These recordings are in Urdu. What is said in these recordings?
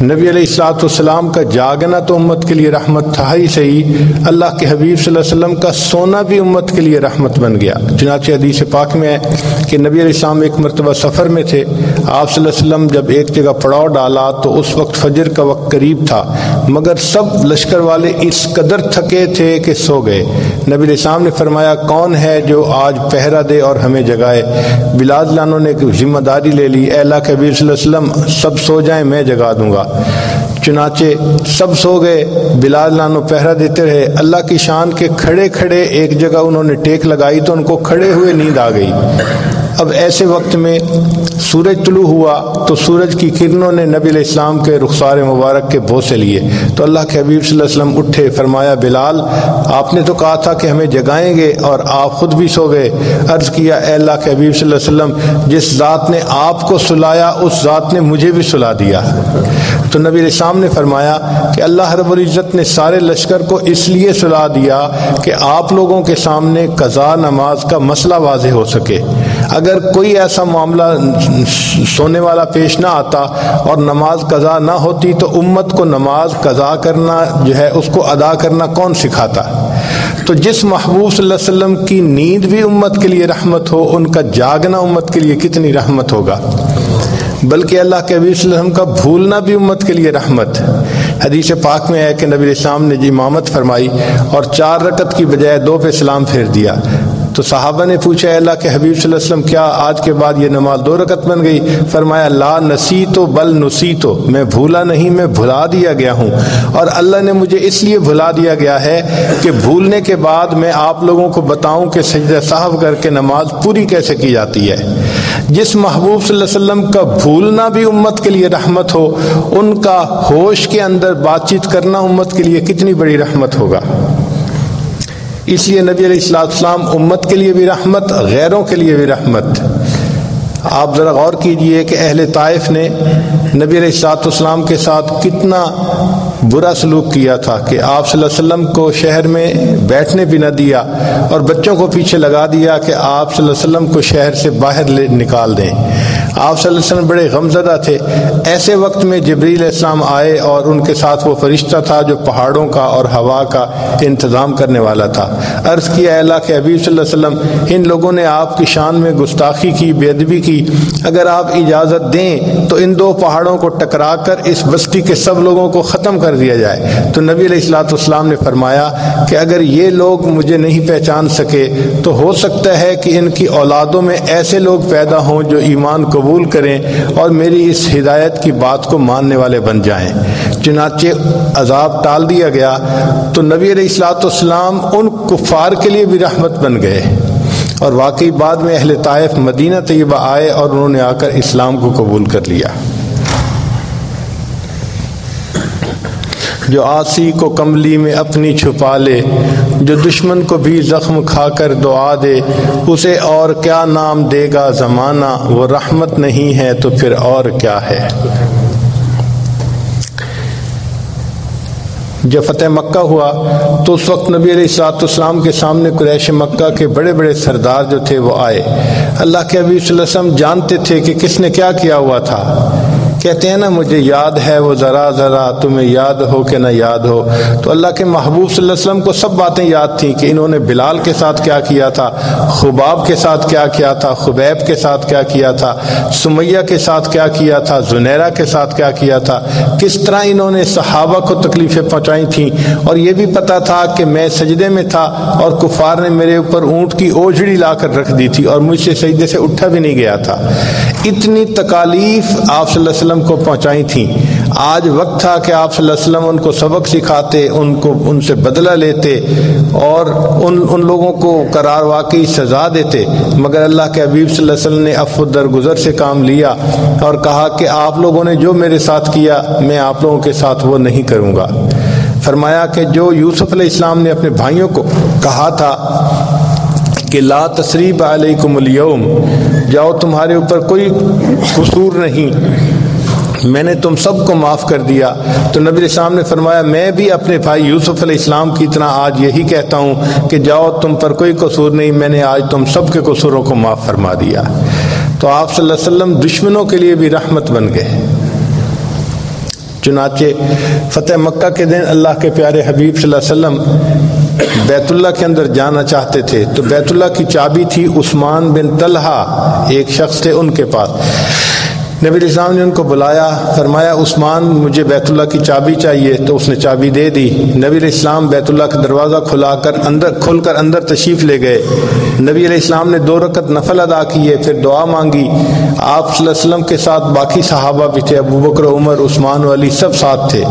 نبی علیہ الصلوۃ والسلام کا جاگنا تو امت کے لیے رحمت تھا ہی صحیح، اللہ کے حبیب صلی اللہ علیہ وسلم کا سونا بھی امت کے لیے رحمت بن گیا۔ چنانچہ حدیث پاک میں ہے کہ نبی علیہ السلام ایک مرتبہ سفر میں تھے، آپ صلی اللہ علیہ وسلم جب ایک جگہ پڑاؤ ڈالا تو اس وقت فجر کا وقت قریب تھا، مگر سب لشکر والے اس قدر تھکے تھے کہ سو گئے۔ نبی علیہ السلام نے فرمایا کون ہے جو آج پہرا دے اور ہمیں جگائے؟ بلال لانو نے ذمہ داری لے لی، اے اللہ کے حبیب صلی اللہ علیہ وسلم سب سو جائیں میں جگا دوں گا۔ چنانچہ سب سو گئے، بلال لانو پہرا دیتے رہے۔ اللہ کی شان کے کھڑے کھڑے ایک جگہ انہوں نے ٹیک لگائی تو ان کو کھڑے ہوئے نیند آ گئی۔ اب ایسے وقت میں سورج طلوع ہوا تو سورج کی کرنوں نے نبی علیہ السلام کے رخسار مبارک کے بوسے لیے تو اللہ کے حبیب صلی اللہ علیہ وسلم اٹھے، فرمایا بلال آپ نے تو کہا تھا کہ ہمیں جگائیں گے اور آپ خود بھی سو گئے۔ عرض کیا اے اللہ کے حبیب صلی اللہ علیہ وسلم جس ذات نے آپ کو سلایا اس ذات نے مجھے بھی سلا دیا۔ تو نبی علیہ السلام نے فرمایا کہ اللہ رب العزت نے سارے لشکر کو اس لیے سلا دیا کہ آپ لوگوں کے سامنے قضا نماز کا مسئلہ واضح ہو سکے۔ اگر کوئی ایسا معاملہ سونے والا پیش نہ آتا اور نماز قضا نہ ہوتی تو امت کو نماز قضا کرنا جو ہے اس کو ادا کرنا کون سکھاتا؟ تو جس محبوب صلی اللہ علیہ وسلم کی نیند بھی امت کے لیے رحمت ہو، ان کا جاگنا امت کے لیے کتنی رحمت ہوگا۔ بلکہ اللہ کے حبیب صلی اللہ علیہ وسلم کا بھولنا بھی امت کے لیے رحمت۔ حدیث پاک میں ہے کہ نبی علیہ السلام نے امامت فرمائی اور 4 رکعت کی بجائے 2 پہ سلام پھیر دیا تو صحابہ نے پوچھا اے اللہ کے حبیب صلی اللہ علیہ وسلم کیا آج کے بعد یہ نماز 2 رکعت بن گئی؟ فرمایا لا نسیتو بل نسیتو، میں بھولا نہیں میں بھلا دیا گیا ہوں، اور اللہ نے مجھے اس لیے بھلا دیا گیا ہے کہ بھولنے کے بعد میں آپ لوگوں کو بتاؤں کہ سجدہ سہو کر کے نماز پوری کیسے کی جاتی ہے۔ جس محبوب صلی اللہ علیہ وسلم کا بھولنا بھی امت کے لیے رحمت ہو، ان کا ہوش کے اندر بات چیت کرنا امت کے لیے کتنی بڑی رحمت ہوگا۔ اس لیے نبی علیہ السلام امت کے لیے بھی رحمت، غیروں کے لیے بھی رحمت۔ آپ ذرا غور کیجئے کہ اہل طائف نے نبی علیہ السلام کے ساتھ کتنا برا سلوک کیا تھا کہ آپ صلی اللہ علیہ وسلم کو شہر میں بیٹھنے بھی نہ دیا اور بچوں کو پیچھے لگا دیا کہ آپ صلی اللہ علیہ وسلم کو شہر سے باہر نکال دیں۔ آپ صلی اللہ علیہ وسلم بڑے غمزدہ تھے۔ ایسے وقت میں جبریل علیہ السلام آئے اور ان کے ساتھ وہ فرشتہ تھا جو پہاڑوں کا اور ہوا کا انتظام کرنے والا تھا۔ عرض کیا اے اللہ کے حبیب صلی اللہ علیہ وسلم ان لوگوں نے آپ کی شان میں گستاخی کی، بے ادبی کی، اگر آپ اجازت دیں تو ان 2 پہاڑوں کو ٹکرا کر اس بستی کے سب لوگوں کو ختم کر دیا جائے۔ تو نبی علیہ السلام نے فرمایا کہ اگر یہ لوگ مجھے نہیں پہچان سکے تو ہو سکتا ہے کہ ان کی اولادوں میں ایسے لوگ پیدا ہوں جو ایمان قبول کریں اور میری اس ہدایت کی بات کو ماننے والے بن جائیں۔ چنانچہ عذاب ٹال دیا گیا تو نبی علیہ السلام ان کفار کے لیے بھی رحمت بن گئے، اور واقعی بعد میں اہل طائف مدینہ طیبہ آئے اور انہوں نے آ کر اسلام کو قبول کر لیا۔ جو عاصی کو کملی میں اپنی چھپا لے، جو دشمن کو بھی زخم کھا کر دعا دے، اسے اور کیا نام دے گا زمانہ، وہ رحمت نہیں ہے تو پھر اور کیا ہے۔ جب فتح مکہ ہوا تو اس وقت نبی علیہ السلام کے سامنے قریش مکہ کے بڑے بڑے سردار جو تھے وہ آئے۔ اللہ کے حبیب صلی اللہ علیہ وسلم جانتے تھے کہ کس نے کیا کیا ہوا تھا۔ کہتے ہیں نا مجھے یاد ہے وہ ذرا ذرا، تمہیں یاد ہو کہ نہ یاد ہو۔ تو اللہ کے محبوب صلی اللہ علیہ وسلم کو سب باتیں یاد تھیں کہ انہوں نے بلال کے ساتھ کیا کیا تھا، خباب کے ساتھ کیا کیا تھا، خبیب کے ساتھ کیا کیا تھا، سمیہ کے ساتھ کیا کیا تھا، زنیرہ کے ساتھ کیا کیا تھا، کس طرح انہوں نے صحابہ کو تکلیفیں پہنچائی تھیں، اور یہ بھی پتا تھا کہ میں سجدے میں تھا اور کفار نے میرے اوپر اونٹ کی اوجھڑی لا کر رکھ دی تھی اور مجھ سے سجدے سے اٹھا بھی نہیں گیا تھا۔ اتنی تکالیف آپ صلی اللہ علیہ وسلم کو پہنچائی تھیں۔ آج وقت تھا کہ آپ صلی اللہ علیہ وسلم ان کو سبق سکھاتے، ان سے بدلہ لیتے اور ان لوگوں کو قرار واقعی سزا دیتے، مگر اللہ کے حبیب صلی اللہ علیہ وسلم نے عفو درگزر سے کام لیا اور کہا کہ آپ لوگوں نے جو میرے ساتھ کیا میں آپ لوگوں کے ساتھ وہ نہیں کروں گا۔ فرمایا کہ جو یوسف علیہ السلام نے اپنے بھائیوں کو کہا تھا کہ لا تثریب علیکم اليوم، جاؤ تمہارے اوپر کوئی قصور نہیں، میں نے تم سب کو معاف کر دیا، تو نبی علیہ السلام نے فرمایا میں بھی اپنے بھائی یوسف علیہ السلام کی طرح آج یہی کہتا ہوں کہ جاؤ تم پر کوئی قصور نہیں، میں نے آج تم سب کے قصوروں کو معاف فرما دیا۔ تو آپ صلی اللہ علیہ وسلم دشمنوں کے لیے بھی رحمت بن گئے۔ چنانچہ فتح مکہ کے دن اللہ کے پیارے حبیب صلی اللہ علیہ وسلم بیت اللہ کے اندر جانا چاہتے تھے، تو بیت اللہ کی چابی تھی عثمان بن طلحہ، ایک شخص تھے ان کے پاس۔ نبی علیہ السلام نے ان کو بلایا، فرمایا عثمان مجھے بیت اللہ کی چابی چاہیے، تو اس نے چابی دے دی۔ نبی علیہ السلام بیت اللہ کا دروازہ کھول کر اندر تشریف لے گئے۔ نبی علیہ السلام نے 2 رکعت نفل ادا کیے، پھر دعا مانگی۔ آپ صلی اللہ علیہ وسلم کے ساتھ باقی صحابہ بھی تھے، ابو بکر، عمر، عثمان و علی سب ساتھ تھے،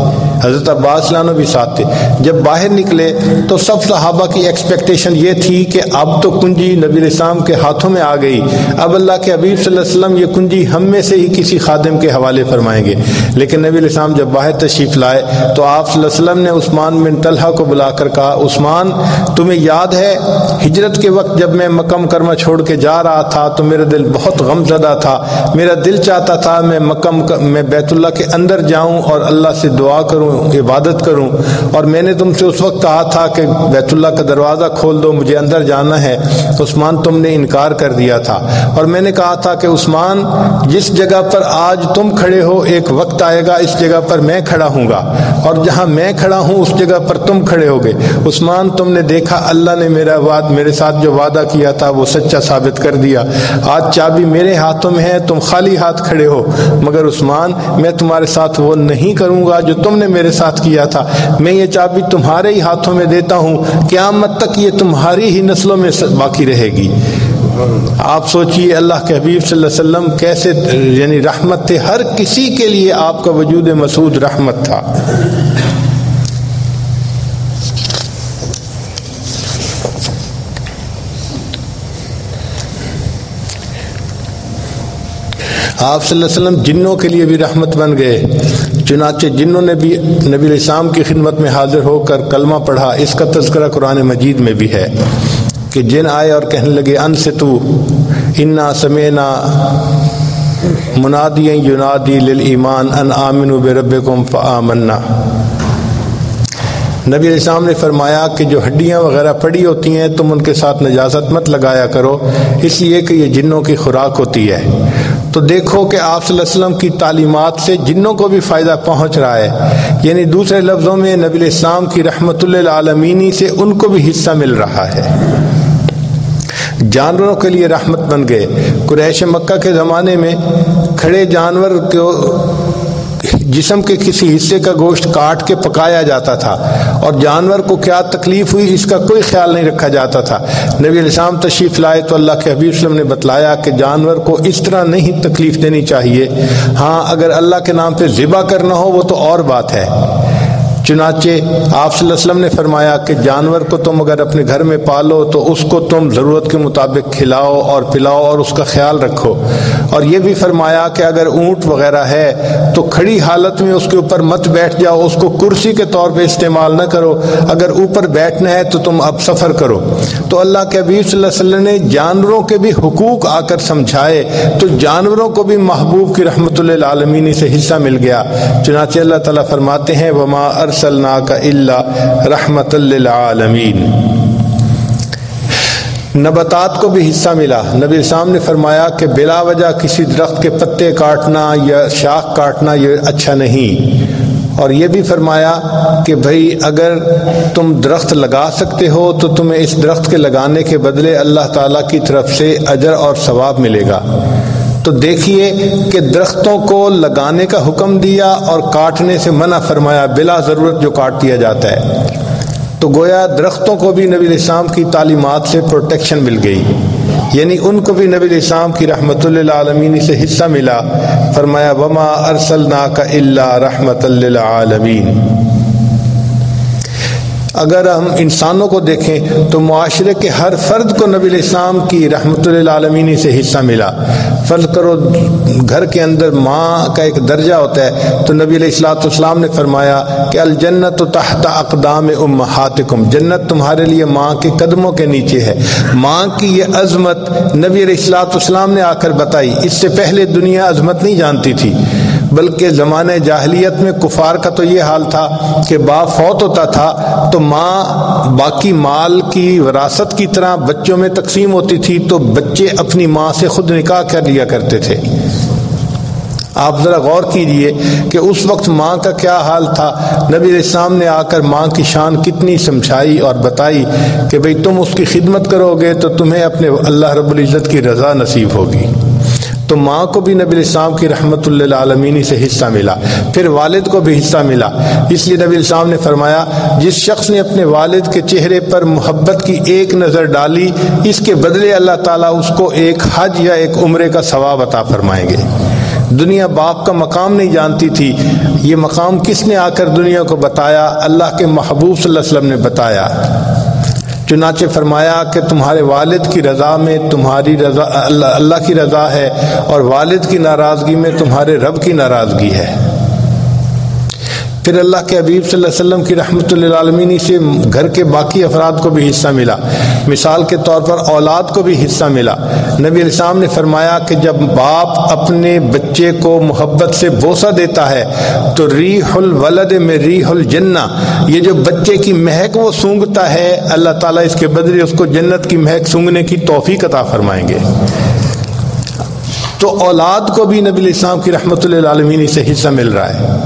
حضرت عباس عنہ بھی ساتھ تھے۔ جب باہر نکلے تو سب صحابہ کی ایکسپیکٹیشن یہ تھی کہ اب تو کنجی نبی علیہ السلام کے ہاتھوں میں آ گئی، اب اللہ کے حبیب صلی اللہ علیہ وسلم یہ کنجی ہم میں سے ہی کسی خادم کے حوالے فرمائیں گے۔ لیکن نبی علیہ السلام جب باہر تشریف لائے تو آپ صلی اللہ علیہ وسلم نے عثمان بن طلحہ کو بلا کر کہا، عثمان تمہیں یاد ہے ہجرت کے وقت جب میں مکہ مکرمہ چھوڑ کے جا رہا تھا تو میرا دل بہت غم زدہ تھا، میرا دل چاہتا تھا میں بیت اللہ کے اندر جاؤں اور اللہ سے دعا کروں، عبادت کروں، اور میں نے تم سے اس وقت کہا تھا کہ بیت اللہ کا دروازہ کھول دو، مجھے اندر جانا ہے۔ عثمان تم نے انکار کر دیا تھا، اور میں نے کہا تھا کہ عثمان جس جگہ پر آج تم کھڑے ہو ایک وقت آئے گا اس جگہ پر میں کھڑا ہوں گا، اور جہاں میں کھڑا ہوں اس جگہ پر تم کھڑے ہوگے۔ عثمان تم نے دیکھا اللہ نے میرے ساتھ جو وعدہ کیا تھا وہ سچا ثابت کر دیا، آج چابی میرے ہاتھوں میں ہے، تم خالی ہاتھ کھڑے ہو، مگر عثمان میں تمہارے ساتھ وہ نہیں کروں گا جو تم نے میرے ساتھ کیا تھا، میں یہ چابی تمہارے ہی ہاتھوں میں دیتا ہوں، قیامت تک یہ تمہاری ہی نسلوں میں باقی رہے گی۔ آپ سوچئے اللہ کے حبیب صلی اللہ علیہ وسلم کیسے یعنی رحمت تھے، ہر کسی کے لیے آپ کا وجود مسعود رحمت تھا۔ آپ صلی اللہ علیہ وسلم جنوں کے لیے بھی رحمت بن گئے، چنانچہ جنوں نے بھی نبی علیہ السلام کی خدمت میں حاضر ہو کر کلمہ پڑھا۔ اس کا تذکرہ قرآن مجید میں بھی ہے کہ جن آئے اور کہنے لگے انصتوا انا سمعنا منادیا ینادی للایمان ان آمنوا بربکم فآمنا۔ نبی علیہ السلام نے فرمایا کہ جو ہڈیاں وغیرہ پڑی ہوتی ہیں تم ان کے ساتھ نجاست مت لگایا کرو، اس لیے کہ یہ جنوں کی خوراک ہوتی ہے۔ تو دیکھو کہ آپ صلی اللہ علیہ وسلم کی تعلیمات سے جنوں کو بھی فائدہ پہنچ رہا ہے، یعنی دوسرے لفظوں میں نبی علیہ السلام کی رحمت للعالمین سے ان کو بھی حصہ مل رہا ہے۔ جانوروں کے لیے رحمت بن گئے۔ قریش مکہ کے زمانے میں کھڑے جانور کو جسم کے کسی حصے کا گوشت کاٹ کے پکایا جاتا تھا، اور جانور کو کیا تکلیف ہوئی اس کا کوئی خیال نہیں رکھا جاتا تھا۔ نبی علیہ السلام تشریف لائے تو اللہ کے حبیب صلی اللہ علیہ وسلم نے بتلایا کہ جانور کو اس طرح نہیں تکلیف دینی چاہیے، ہاں اگر اللہ کے نام پہ ذبح کرنا ہو وہ تو اور بات ہے۔ چنانچہ آپ صلی اللہ علیہ وسلم نے فرمایا کہ جانور کو تم اگر اپنے گھر میں پالو تو اس کو تم ضرورت کے مطابق کھلاؤ اور پلاؤ اور اس کا خیال رکھو، اور یہ بھی فرمایا کہ اگر اونٹ وغیرہ ہے تو کھڑی حالت میں اس کے اوپر مت بیٹھ جاؤ، اس کو کرسی کے طور پہ استعمال نہ کرو، اگر اوپر بیٹھنا ہے تو تم اب سفر کرو۔ تو اللہ کے حبیب صلی اللہ علیہ وسلم نے جانوروں کے بھی حقوق آ کر سمجھائے، تو جانوروں کو بھی محبوب کی رحمت للعالمین سے حصہ مل گیا۔ چنانچہ اللہ تعالیٰ فرماتے ہیں وما ارسلناک الا رحمت للعالمین۔ نباتات کو بھی حصہ ملا۔ نبی السلام نے فرمایا کہ بلا وجہ کسی درخت کے پتے کاٹنا یا شاخ کاٹنا یہ اچھا نہیں، اور یہ بھی فرمایا کہ بھئی اگر تم درخت لگا سکتے ہو تو تمہیں اس درخت کے لگانے کے بدلے اللہ تعالیٰ کی طرف سے اجر اور ثواب ملے گا۔ تو دیکھیے کہ درختوں کو لگانے کا حکم دیا اور کاٹنے سے منع فرمایا، بلا ضرورت جو کاٹ دیا جاتا ہے۔ تو گویا درختوں کو بھی نبی علیہ السلام کی تعلیمات سے پروٹیکشن مل گئی، یعنی ان کو بھی نبی علیہ السلام کی رحمت للعالمین سے حصہ ملا۔ فرمایا وما ارسلناک الا رحمت للعالمین۔ اگر ہم انسانوں کو دیکھیں تو معاشرے کے ہر فرد کو نبی علیہ السلام کی رحمت للعالمین سے حصہ ملا۔ فرض کرو گھر کے اندر ماں کا ایک درجہ ہوتا ہے، تو نبی علیہ الصلوۃ والسلام نے فرمایا کہ الجنت تحت اقدام امہاتکم، جنت تمہارے لیے ماں کے قدموں کے نیچے ہے۔ ماں کی یہ عظمت نبی علیہ الصلوۃ والسلام نے آ کر بتائی، اس سے پہلے دنیا عظمت نہیں جانتی تھی، بلکہ زمانے جاہلیت میں کفار کا تو یہ حال تھا کہ باپ فوت ہوتا تھا تو ماں باقی مال کی وراثت کی طرح بچوں میں تقسیم ہوتی تھی، تو بچے اپنی ماں سے خود نکاح کر لیا کرتے تھے۔ آپ ذرا غور کیجئے کہ اس وقت ماں کا کیا حال تھا. نبی علیہ السلام نے آ کر ماں کی شان کتنی سمجھائی اور بتائی کہ بھئی تم اس کی خدمت کرو گے تو تمہیں اپنے اللہ رب العزت کی رضا نصیب ہوگی. تو ماں کو بھی نبی علیہ السلام کی رحمت للعالمین سے حصہ ملا، پھر والد کو بھی حصہ ملا. اس لیے نبی علیہ السلام نے فرمایا جس شخص نے اپنے والد کے چہرے پر محبت کی ایک نظر ڈالی، اس کے بدلے اللہ تعالیٰ اس کو ایک حج یا ایک عمرے کا ثواب عطا فرمائیں گے. دنیا باپ کا مقام نہیں جانتی تھی، یہ مقام کس نے آ کر دنیا کو بتایا؟ اللہ کے محبوب صلی اللہ علیہ وسلم نے بتایا. چنانچہ فرمایا کہ تمہارے والد کی رضا میں تمہاری رضا اللہ کی رضا ہے، اور والد کی ناراضگی میں تمہارے رب کی ناراضگی ہے. پھر اللہ کے حبیب صلی اللہ علیہ وسلم کی رحمت للعالمین سے گھر کے باقی افراد کو بھی حصہ ملا. مثال کے طور پر اولاد کو بھی حصہ ملا. نبی علیہ السلام نے فرمایا کہ جب باپ اپنے بچے کو محبت سے بوسہ دیتا ہے تو ریح الولد میں ریح الجنہ، یہ جو بچے کی مہک وہ سونگتا ہے، اللہ تعالیٰ اس کے بدلے اس کو جنت کی مہک سونگنے کی توفیق عطا فرمائیں گے. تو اولاد کو بھی نبی علیہ السلام کی رحمت للعالمین سے حصہ مل رہا ہے.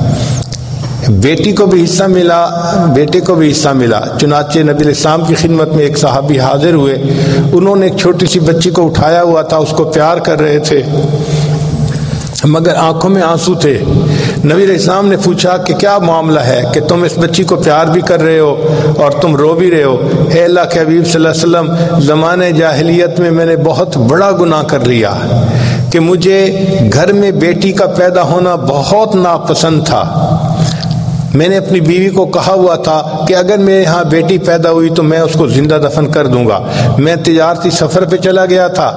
بیٹی کو بھی حصہ ملا، بیٹے کو بھی حصہ ملا. چنانچہ نبی علیہ السلام کی خدمت میں ایک صحابی حاضر ہوئے. انہوں نے ایک چھوٹی سی بچی کو اٹھایا ہوا تھا، اس کو پیار کر رہے تھے مگر آنکھوں میں آنسو تھے. نبی علیہ السلام نے پوچھا کہ کیا معاملہ ہے کہ تم اس بچی کو پیار بھی کر رہے ہو اور تم رو بھی رہے ہو؟ اے اللہ کے حبیب صلی اللہ علیہ وسلم، زمانے جاہلیت میں میں نے بہت بڑا گناہ کر لیا کہ مجھے گھر میں بیٹی کا پیدا ہونا بہت ناپسند تھا. میں نے اپنی بیوی کو کہا ہوا تھا کہ اگر میرے ہاں بیٹی پیدا ہوئی تو میں اس کو زندہ دفن کر دوں گا. میں تجارتی سفر پہ چلا گیا تھا،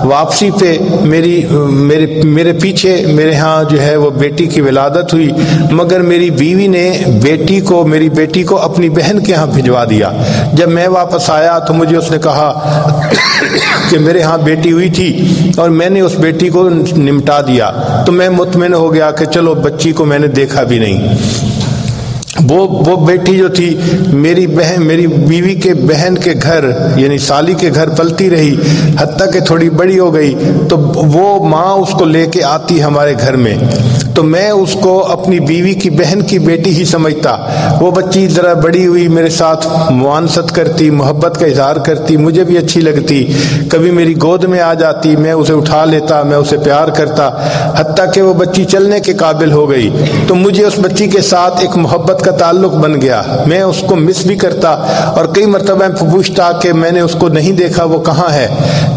واپسی پہ میرے پیچھے میرے ہاں جو ہے وہ بیٹی کی ولادت ہوئی، مگر میری بیوی نے میری بیٹی کو اپنی بہن کے ہاں بھجوا دیا. جب میں واپس آیا تو مجھے اس نے کہا کہ میرے ہاں بیٹی ہوئی تھی اور میں نے اس بیٹی کو نمٹا دیا. تو میں مطمئن ہو گیا کہ چلو بچی کو میں نے دیکھا بھی نہیں. وہ بیٹی جو تھی میری بیوی کے بہن کے گھر یعنی سالی کے گھر پلتی رہی، حتیٰ کہ تھوڑی بڑی ہو گئی تو وہ ماں اس کو لے کے آتی ہمارے گھر میں، تو میں اس کو اپنی بیوی کی بہن کی بیٹی ہی سمجھتا. وہ بچی ذرا بڑی ہوئی، میرے ساتھ موانست کرتی، محبت کا اظہار کرتی، مجھے بھی اچھی لگتی، کبھی میری گود میں آ جاتی، میں اسے اٹھا لیتا، میں اسے پیار کرتا، حتیٰ کہ وہ بچی چلنے کے قابل ہو گئی. تو مجھے اس بچی کے ساتھ ایک محبت کا تعلق بن گیا. میں اس کو مس بھی کرتا اور کئی مرتبہ پوچھتا کہ میں نے اس کو نہیں دیکھا، وہ کہاں ہے.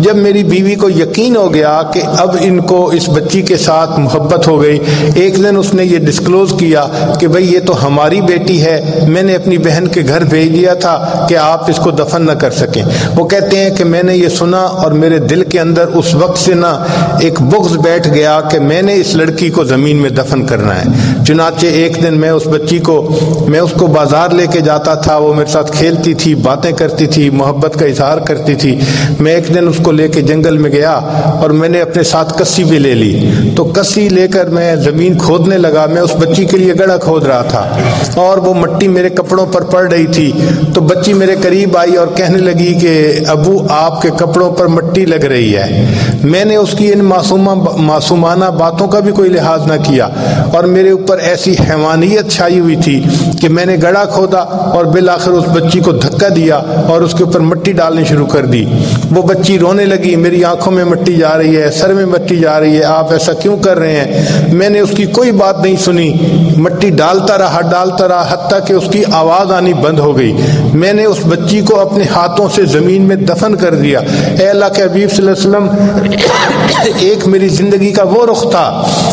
جب میری بیوی کو یقین ہو گیا کہ اب ان کو اس بچی کے ساتھ محبت ہو گئی، ایک دن اس نے یہ ڈسکلوز کیا کہ بھئی یہ تو ہماری بیٹی ہے، میں نے اپنی بہن کے گھر بھیج دیا تھا کہ آپ اس کو دفن نہ کر سکیں. وہ کہتے ہیں کہ میں نے یہ سنا اور میرے دل کے اندر اس وقت سے نا ایک بغض بیٹھ گیا کہ میں نے اس لڑکی کو زمین میں دفن کرنا ہے. چنانچہ ایک دن میں اس کو بازار لے کے جاتا تھا، وہ میرے ساتھ کھیلتی تھی، باتیں کرتی تھی، محبت کا اظہار کرتی تھی. میں ایک دن اس کو لے کے جنگل میں گیا اور میں نے اپنے ساتھ کسی بھی لے لی. تو کسی لے کر میں زمین کھودنے لگا. میں اس بچی کے لیے گڑھا کھود رہا تھا اور وہ مٹی میرے کپڑوں پر پڑ رہی تھی. تو بچی میرے قریب آئی اور کہنے لگی کہ ابو آپ کے کپڑوں پر مٹی لگ رہی ہے. میں نے اس کی ان معصومانہ باتوں کا بھی کوئی لحاظ نہ کیا اور میرے اوپر ایسی حیوانیت چھائی ہوئی تھی کہ میں نے گڑھا کھودا اور بالآخر اس بچی کو دھکا دیا اور اس کے اوپر مٹی ڈالنی شروع کر دی. وہ بچی رونے لگی، میری آنکھوں میں مٹی جا رہی ہے، سر میں مٹی جا رہی ہے، آپ ایسا کیوں کر رہے ہیں؟ میں نے اس کی کوئی بات نہیں سنی، مٹی ڈالتا رہا حتیٰ کہ اس کی آواز آنی بند ہو گئی. میں نے اس بچی کو اپنے ہاتھوں سے زمین میں دفن کر دیا. اے اللہ کے حبیب صلی اللہ علیہ وسلم، ایک میری زندگی کا وہ رخ تھا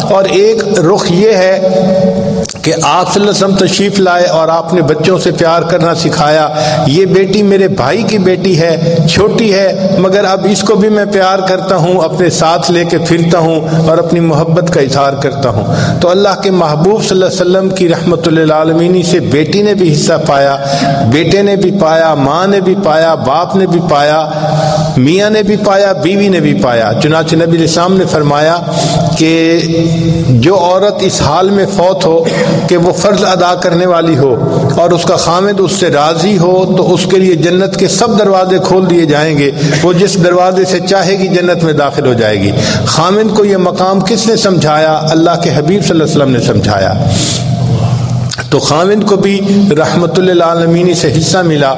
اور ایک رخ یہ ہے کہ آپ صلی اللہ علیہ وسلم تشریف لائے اور آپ نے بچوں سے پیار کرنا سکھایا. یہ بیٹی میرے بھائی کی بیٹی ہے، چھوٹی ہے، مگر اب اس کو بھی میں پیار کرتا ہوں، اپنے ساتھ لے کے پھرتا ہوں اور اپنی محبت کا اظہار کرتا ہوں. تو اللہ کے محبوب صلی اللہ علیہ وسلم کی رحمت للعالمین سے بیٹی نے بھی حصہ پایا، بیٹے نے بھی پایا، ماں نے بھی پایا، باپ نے بھی پایا. میاں نے بھی پایا بیوی نے بھی پایا۔ چنانچہ نبی علیہ السلام نے فرمایا کہ جو عورت اس حال میں فوت ہو کہ وہ فرض ادا کرنے والی ہو اور اس کا خامد اس سے راضی ہو تو اس کے لیے جنت کے سب دروازے کھول دیے جائیں گے، وہ جس دروازے سے چاہے گی جنت میں داخل ہو جائے گی۔ خامد کو یہ مقام کس نے سمجھایا؟ اللہ کے حبیب صلی اللہ علیہ وسلم نے سمجھایا۔ تو خامد کو بھی رحمت للعالمین سے حصہ ملا،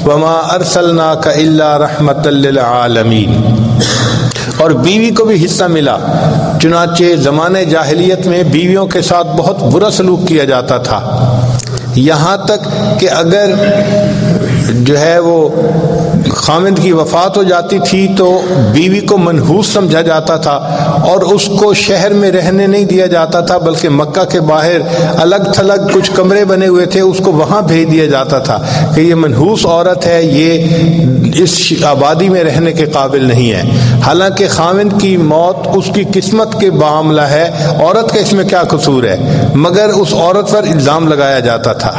وما ارسلناک الا رحمت للعالمین، اور بیوی کو بھی حصہ ملا۔ چنانچہ زمانہ جاہلیت میں بیویوں کے ساتھ بہت برا سلوک کیا جاتا تھا، یہاں تک کہ اگر جو ہے وہ خامد کی وفات ہو جاتی تھی تو بیوی کو منحوس سمجھا جاتا تھا اور اس کو شہر میں رہنے نہیں دیا جاتا تھا، بلکہ مکہ کے باہر الگ تھلگ کچھ کمرے بنے ہوئے تھے، اس کو وہاں بھیج دیا جاتا تھا کہ یہ منحوس عورت ہے، یہ اس آبادی میں رہنے کے قابل نہیں ہے۔ حالانکہ خامد کی موت اس کی قسمت کے معاملہ ہے، عورت کا اس میں کیا قصور ہے، مگر اس عورت پر الزام لگایا جاتا تھا۔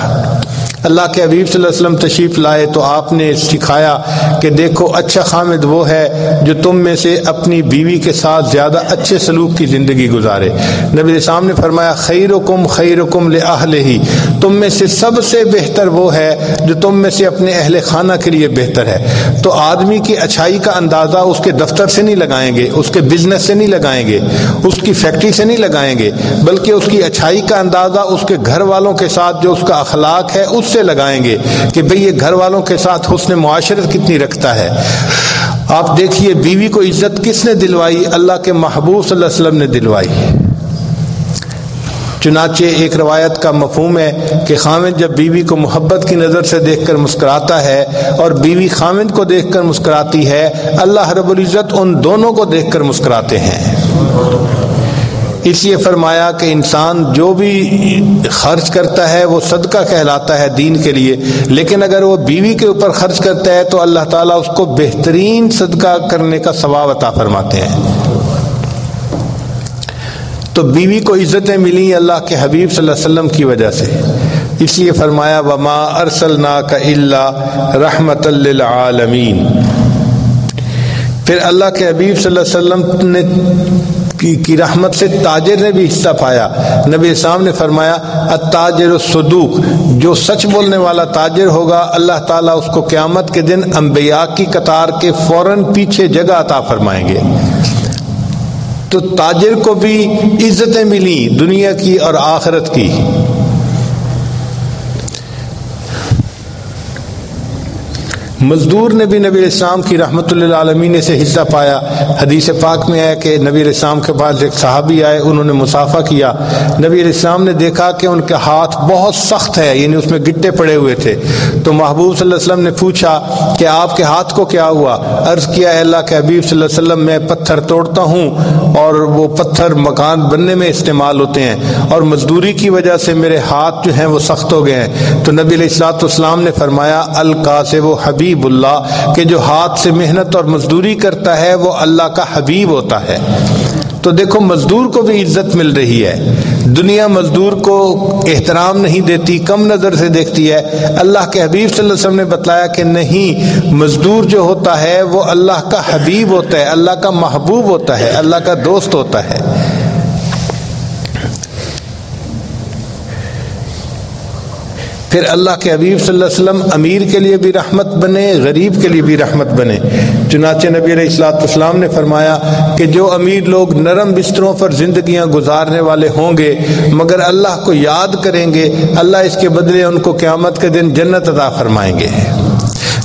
اللہ کے حبیب صلی اللہ علیہ وسلم تشریف لائے تو آپ نے سکھایا کہ دیکھو اچھا خامد وہ ہے جو تم میں سے اپنی بیوی کے ساتھ زیادہ اچھے سلوک کی زندگی گزارے۔ نبی اسلام نے فرمایا خیرکم خیرکم لأہلہ، تم میں سے سب سے بہتر وہ ہے جو تم میں سے اپنے اہل خانہ کے لیے بہتر ہے۔ تو آدمی کی اچھائی کا اندازہ اس کے دفتر سے نہیں لگائیں گے، اس کے بزنس سے نہیں لگائیں گے، اس کی فیکٹری سے نہیں لگائیں گے، بلکہ اس کی اچھائی کا اندازہ اس کے گھر والوں کے ساتھ جو اس کا اخلاق ہے اس سے لگائیں گے کہ بھئی یہ گھر والوں کے ساتھ حسن معاشرت کتنی رکھتا ہے۔ آپ دیکھیے بیوی کو عزت کس نے دلوائی؟ اللہ کے محبوب صلی اللہ علیہ وسلم نے دلوائی۔ چنانچہ ایک روایت کا مفہوم ہے کہ خامد جب بیوی کو محبت کی نظر سے دیکھ کر مسکراتا ہے اور بیوی خامد کو دیکھ کر مسکراتی ہے، اللہ رب العزت ان دونوں کو دیکھ کر مسکراتے ہیں۔ اس لیے فرمایا کہ انسان جو بھی خرچ کرتا ہے وہ صدقہ کہلاتا ہے دین کے لیے، لیکن اگر وہ بیوی کے اوپر خرچ کرتا ہے تو اللہ تعالیٰ اس کو بہترین صدقہ کرنے کا ثواب عطا فرماتے ہیں۔ تو بیوی کو عزتیں ملی اللہ کے حبیب صلی اللہ علیہ وسلم کی وجہ سے، اس لیے فرمایا وما ارسلناک الا رحمت للعالمین۔ پھر اللہ کے حبیب صلی اللہ علیہ وسلم نے کی رحمت سے تاجر نے بھی حصہ پایا۔ نبی اسلام نے فرمایا التاجر الصدوق، جو سچ بولنے والا تاجر ہوگا اللہ تعالیٰ اس کو قیامت کے دن انبیاء کی قطار کے فوراً پیچھے جگہ عطا فرمائیں گے۔ تو تاجر کو بھی عزتیں ملی دنیا کی اور آخرت کی۔ مزدور نے بھی نبی علیہ السلام کی رحمت للعالمین سے حصہ پایا۔ حدیث پاک میں آیا کہ نبی علیہ السلام کے پاس ایک صحابی آئے، انہوں نے مصافحہ کیا۔ نبی علیہ السلام نے دیکھا کہ ان کے ہاتھ بہت سخت ہے، یعنی اس میں گٹے پڑے ہوئے تھے۔ تو محبوب صلی اللہ علیہ وسلم نے پوچھا کہ آپ کے ہاتھ کو کیا ہوا؟ عرض کیا اے اللہ کے حبیب صلی اللہ علیہ وسلم میں پتھر توڑتا ہوں اور وہ پتھر مکان بننے میں استعمال ہوتے ہیں اور مزدوری کی وجہ سے میرے ہاتھ جو ہیں وہ سخت ہو گئے ہیں۔ تو نبی علیہ الصلوۃ والسلام نے فرمایا القاسب حبیب اللہ، کہ جو ہاتھ سے محنت اور مزدوری کرتا ہے وہ اللہ کا حبیب ہوتا ہے۔ تو دیکھو مزدور کو بھی عزت مل رہی ہے، دنیا مزدور کو احترام نہیں دیتی، کم نظر سے دیکھتی ہے۔ اللہ کے حبیب صلی اللہ علیہ وسلم نے بتلایا کہ نہیں، مزدور جو ہوتا ہے وہ اللہ کا حبیب ہوتا ہے، اللہ کا محبوب ہوتا ہے، اللہ کا دوست ہوتا ہے۔ پھر اللہ کے حبیب صلی اللہ علیہ وسلم امیر کے لیے بھی رحمت بنے، غریب کے لیے بھی رحمت بنے۔ چنانچہ نبی علیہ الصلوۃ والسلام نے فرمایا کہ جو امیر لوگ نرم بستروں پر زندگیاں گزارنے والے ہوں گے مگر اللہ کو یاد کریں گے، اللہ اس کے بدلے ان کو قیامت کے دن جنت عطا فرمائیں گے۔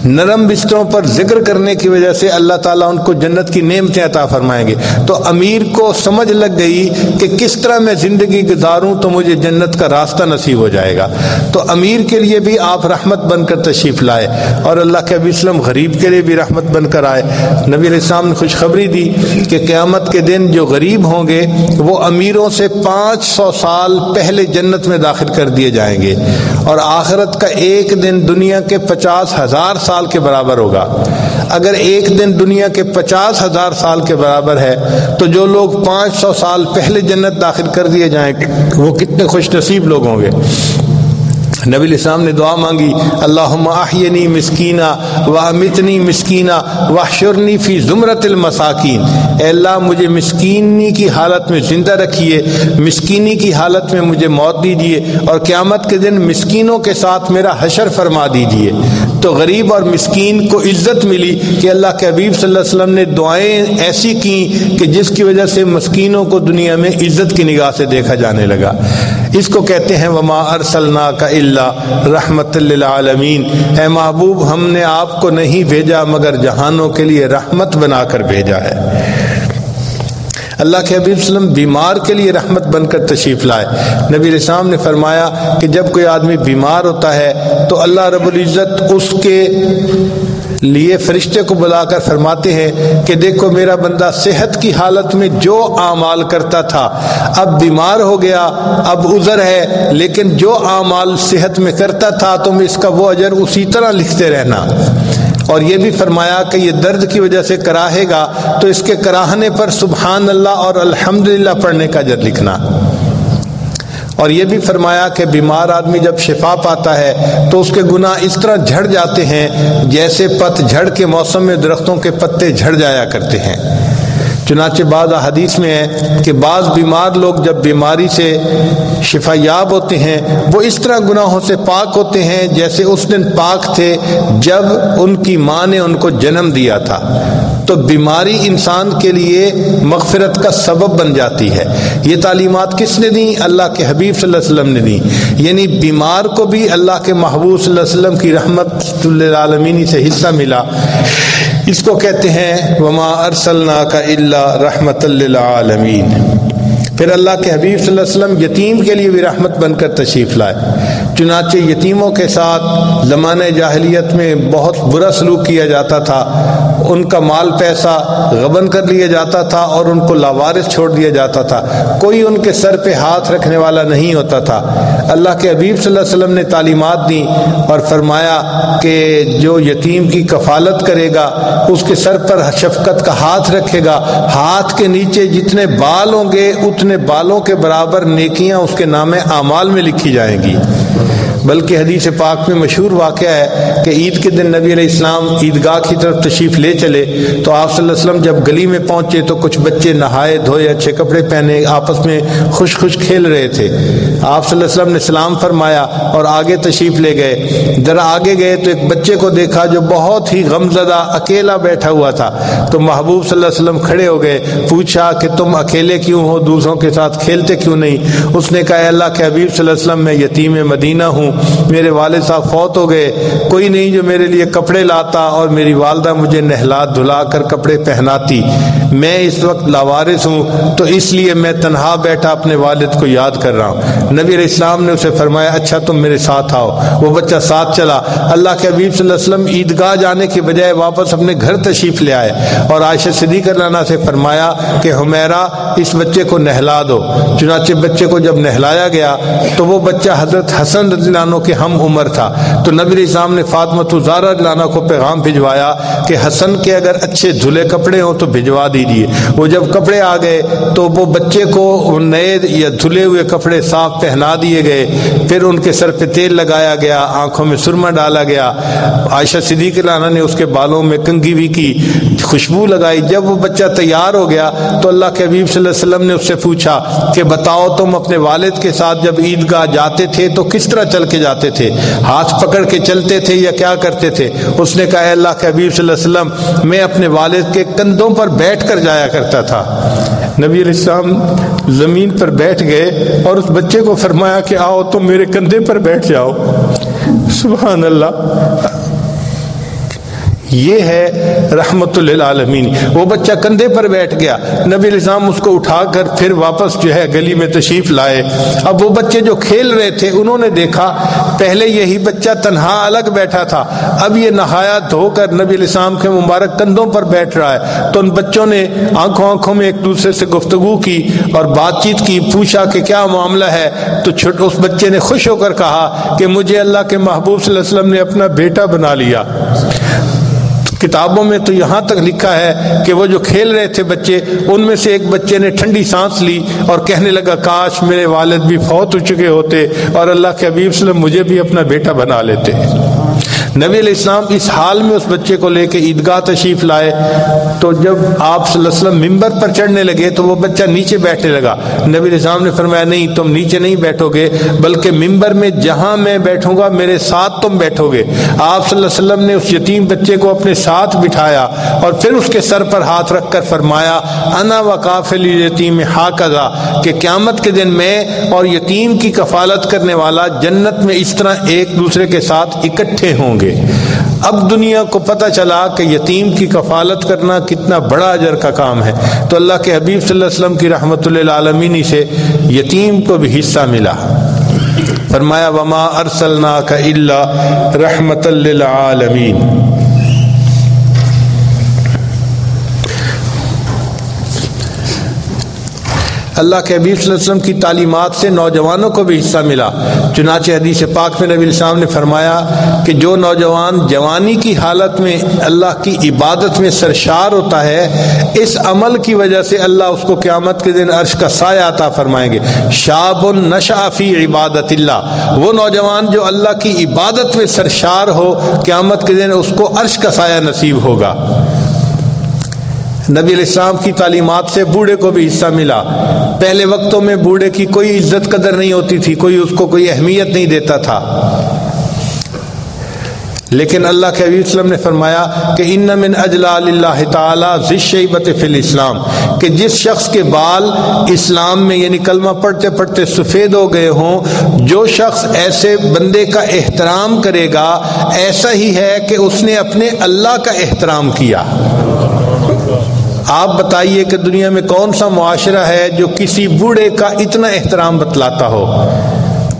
نرم بستروں پر ذکر کرنے کی وجہ سے اللہ تعالیٰ ان کو جنت کی نعمتیں عطا فرمائیں گے۔ تو امیر کو سمجھ لگ گئی کہ کس طرح میں زندگی گزاروں تو مجھے جنت کا راستہ نصیب ہو جائے گا۔ تو امیر کے لیے بھی آپ رحمت بن کر تشریف لائے اور اللہ کے حبیب صلی اللہ علیہ وسلم غریب کے لیے بھی رحمت بن کر آئے۔ نبی علیہ السلام نے خوشخبری دی کہ قیامت کے دن جو غریب ہوں گے وہ امیروں سے 500 سال پہلے جنت میں داخل کر دیے جائیں گے، اور آخرت کا ایک دن دنیا کے 50,000 سال کے برابر ہوگا۔ اگر ایک دن دنیا کے 50,000 سال کے برابر ہے تو جو لوگ 500 سال پہلے جنت داخل کر دیے جائیں گے وہ کتنے خوش نصیب لوگ ہوں گے۔ نبی علیہ السلام نے دعا مانگی، اللہم احینی مسکینہ وامیتنی مسکینہ واحشرنی فی زمرۃ المساکین، اے اللہ مجھے مسکینی کی حالت میں زندہ رکھیے، مسکینی کی حالت میں مجھے موت دیجیے، اور قیامت کے دن مسکینوں کے ساتھ میرا حشر فرما دیجیے۔ تو غریب اور مسکین کو عزت ملی کہ اللہ کے حبیب صلی اللہ علیہ وسلم نے دعائیں ایسی کیں کہ جس کی وجہ سے مسکینوں کو دنیا میں عزت کی نگاہ سے دیکھا جانے لگا۔ اس کو کہتے ہیں وما ارسلناک الا رحمت للعالمین، اے محبوب ہم نے آپ کو نہیں بھیجا مگر جہانوں کے لیے رحمت بنا کر بھیجا ہے۔ اللہ کے حبیب صلی اللہ علیہ وسلم بیمار کے لیے رحمت بن کر تشریف لائے۔ نبی علیہ السلام نے فرمایا کہ جب کوئی آدمی بیمار ہوتا ہے تو اللہ رب العزت اس کے لیے فرشتے کو بلا کر فرماتے ہیں کہ دیکھو میرا بندہ صحت کی حالت میں جو اعمال کرتا تھا اب بیمار ہو گیا، اب عذر ہے، لیکن جو اعمال صحت میں کرتا تھا تم اس کا وہ اجر اسی طرح لکھتے رہنا۔ اور یہ بھی فرمایا کہ یہ درد کی وجہ سے کراہے گا تو اس کے کراہنے پر سبحان اللہ اور الحمدللہ پڑھنے کا اجر لکھنا۔ اور یہ بھی فرمایا کہ بیمار آدمی جب شفا پاتا ہے تو اس کے گناہ اس طرح جھڑ جاتے ہیں جیسے پت جھڑ کے موسم میں درختوں کے پتے جھڑ جایا کرتے ہیں۔ چنانچہ بعض حدیث میں ہے کہ بعض بیمار لوگ جب بیماری سے شفا یاب ہوتے ہیں وہ اس طرح گناہوں سے پاک ہوتے ہیں جیسے اس دن پاک تھے جب ان کی ماں نے ان کو جنم دیا تھا۔ تو بیماری انسان کے لیے مغفرت کا سبب بن جاتی ہے۔ یہ تعلیمات کس نے دیں؟ اللہ کے حبیب صلی اللہ علیہ وسلم نے دیں، یعنی بیمار کو بھی اللہ کے محبوب صلی اللہ علیہ وسلم کی رحمت للعالمین سے حصہ ملا۔ اس کو کہتے ہیں وما ارسلناک الا رحمت للعالمین۔ پھر اللہ کے حبیب صلی اللہ علیہ وسلم یتیم کے لیے بھی رحمت بن کر تشریف لائے۔ چنانچہ یتیموں کے ساتھ زمانہ جاہلیت میں بہت برا سلوک کیا جاتا تھا، ان کا مال پیسہ غبن کر لیا جاتا تھا اور ان کو لاوارث چھوڑ دیا جاتا تھا، کوئی ان کے سر پہ ہاتھ رکھنے والا نہیں ہوتا تھا۔ اللہ کے حبیب صلی اللہ علیہ وسلم نے تعلیمات دیں اور فرمایا کہ جو یتیم کی کفالت کرے گا اس کے سر پر شفقت کا ہاتھ رکھے گا، ہاتھ کے نیچے جتنے بال ہوں گے اتنے بالوں کے برابر نیکیاں اس کے نام اعمال میں لکھی جائیں گی۔ بلکہ حدیث پاک میں مشہور واقعہ ہے کہ عید کے دن نبی علیہ السلام عیدگاہ کی طرف تشریف لے چلے تو آپ صلی اللہ علیہ وسلم جب گلی میں پہنچے تو کچھ بچے نہائے دھوئے اچھے کپڑے پہنے آپس میں خوش خوش کھیل رہے تھے۔ آپ صلی اللہ علیہ وسلم نے سلام فرمایا اور آگے تشریف لے گئے۔ ذرا آگے گئے تو ایک بچے کو دیکھا جو بہت ہی غمزدہ اکیلا بیٹھا ہوا تھا، تو محبوب صلی اللہ علیہ وسلم کھڑے ہو گئے، پوچھا کہ تم اکیلے کیوں ہو، دوسروں کے ساتھ کھیلتے کیوں نہیں؟ اس نے کہا اللہ کے حبیب صلی اللہ علیہ وسلم میں یتیم مدینہ ہوں، میرے والد صاحب فوت ہو گئے، کوئی نہیں جو میرے لیے کپڑے لاتا اور میری والدہ مجھے نہلا دھلا کر کپڑے پہناتی، میں اس وقت لاوارث ہوں تو اس لیے میں تنہا بیٹھا اپنے والد کو یاد کر رہا ہوں۔ نبی علیہ السلام نے اسے فرمایا اچھا تم میرے ساتھ آؤ۔ وہ بچہ ساتھ چلا۔ اللہ کے حبیب صلی اللہ علیہ وسلم عیدگاہ جانے کے بجائے واپس اپنے گھر تشریف لے آئے اور عائشہ صدیقہ رضی اللہ عنہا سے فرمایا کہ حمیرہ اس بچے کو نہلا دو۔ چنانچہ بچے کو جب نہلایا گیا تو وہ بچہ حضرت حسن رضی اللہ عنہ کے ہم عمر تھا، تو نبی علیہ السلام نے فاطمہ زہرا رضی اللہ عنہا کو پیغام بھجوایا کہ حسن کے اگر اچھے دھلے کپڑے ہوں تو بھجوا دیجیے۔ وہ جب کپڑے آ گئے تو وہ بچے کو نئے یا دھلے ہوئے کپڑے صاف پہنا دیے گئے، پھر ان کے سر پہ تیل لگایا گیا، آنکھوں میں سرما ڈالا گیا، عائشہ صدیقہ رضی اللہ عنہا نے اس کے بالوں میں کنگھی بھی کی، خوشبو لگائی۔ جب وہ بچہ تیار ہو گیا تو اللہ کے حبیب صلی اللہ علیہ وسلم نے اس سے پوچھا کہ بتاؤ تم اپنے والد کے ساتھ جب عیدگاہ جاتے تھے تو کس طرح چل کے جاتے تھے، ہاتھ پکڑ کے چلتے تھے یا کیا کرتے تھے؟ اس نے کہا اے اللہ کے حبیب صلی اللہ علیہ وسلم میں اپنے والد کے کندھوں پر بیٹھ کر جایا کرتا تھا۔ نبی علیہ السلام زمین پر بیٹھ گئے اور اس بچے کو فرمایا کہ آؤ تم میرے کندھے پر بیٹھ جاؤ۔ سبحان اللہ، یہ ہے رحمت للعالمین۔ وہ بچہ کندھے پر بیٹھ گیا، نبی علیہ السلام اس کو اٹھا کر پھر واپس جو ہے گلی میں تشریف لائے۔ اب وہ بچے جو کھیل رہے تھے انہوں نے دیکھا پہلے یہی بچہ تنہا الگ بیٹھا تھا، اب یہ نہایا دھو کر نبی علیہ السلام کے مبارک کندھوں پر بیٹھ رہا ہے۔ تو ان بچوں نے آنکھوں میں ایک دوسرے سے گفتگو کی اور بات چیت کی، پوچھا کہ کیا معاملہ ہے، تو اس بچے نے خوش ہو کر کہا کہ مجھے اللہ کے محبوب صلی اللہ علیہ وسلم نے اپنا بیٹا بنا لیا۔ کتابوں میں تو یہاں تک لکھا ہے کہ وہ جو کھیل رہے تھے بچے، ان میں سے ایک بچے نے ٹھنڈی سانس لی اور کہنے لگا کاش میرے والد بھی فوت ہو چکے ہوتے اور اللہ کے حبیب صلی اللہ علیہ وسلم مجھے بھی اپنا بیٹا بنا لیتے۔ نبی علیہ السلام اس حال میں اس بچے کو لے کے عیدگاہ تشریف لائے، تو جب آپ صلی اللہ علیہ وسلم ممبر پر چڑھنے لگے تو وہ بچہ نیچے بیٹھنے لگا۔ نبی علیہ السلام نے فرمایا نہیں، تم نیچے نہیں بیٹھو گے، بلکہ ممبر میں جہاں میں بیٹھوں گا میرے ساتھ تم بیٹھو گے۔ آپ صلی اللہ علیہ وسلم نے اس یتیم بچے کو اپنے ساتھ بٹھایا اور پھر اس کے سر پر ہاتھ رکھ کر فرمایا انا وکافل الیتیم ھکذا، کہ قیامت کے دن میں اور یتیم کی کفالت کرنے والا جنت میں اس طرح ایک دوسرے کے ساتھ اکٹھے ہوں گے۔ اب دنیا کو پتہ چلا کہ یتیم کی کفالت کرنا کتنا بڑا اجر کا کام ہے، تو اللہ کے حبیب صلی اللہ علیہ وسلم کی رحمت للعالمین سے یتیم کو بھی حصہ ملا۔ فرمایا وما ارسلناک الا رحمتا للعالمین۔ اللہ کے حبیب صلی اللہ علیہ وسلم کی تعلیمات سے نوجوانوں کو بھی حصہ ملا، چنانچہ حدیث پاک میں نبی علیہ السلام نے فرمایا کہ جو نوجوان جوانی کی حالت میں اللہ کی عبادت میں سرشار ہوتا ہے، اس عمل کی وجہ سے اللہ اس کو قیامت کے دن عرش کا سایہ عطا فرمائیں گے۔ شاب نشأ فی عبادت اللہ، وہ نوجوان جو اللہ کی عبادت میں سرشار ہو، قیامت کے دن اس کو عرش کا سایہ نصیب ہوگا۔ نبی علیہ السلام کی تعلیمات سے بوڑھے کو بھی حصہ ملا۔ پہلے وقتوں میں بوڑھے کی کوئی عزت قدر نہیں ہوتی تھی، کوئی اس کو کوئی اہمیت نہیں دیتا تھا، لیکن اللہ کے حبیب صلی اللہ علیہ وسلم نے فرمایا کہ ان من اجلال اللہ تعالی ذی الشیبۃ فی الاسلام، کہ جس شخص کے بال اسلام میں یعنی کلمہ پڑھتے پڑھتے سفید ہو گئے ہوں، جو شخص ایسے بندے کا احترام کرے گا ایسا ہی ہے کہ اس نے اپنے اللہ کا احترام کیا۔ آپ بتائیے کہ دنیا میں کون سا معاشرہ ہے جو کسی بوڑھے کا اتنا احترام بتلاتا ہو؟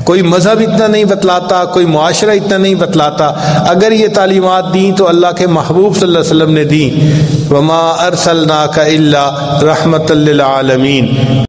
کوئی مذہب اتنا نہیں بتلاتا، کوئی معاشرہ اتنا نہیں بتلاتا۔ اگر یہ تعلیمات دیں تو اللہ کے محبوب صلی اللہ علیہ وسلم نے دیں، وما ارسلناک الا رحمتا للعالمین،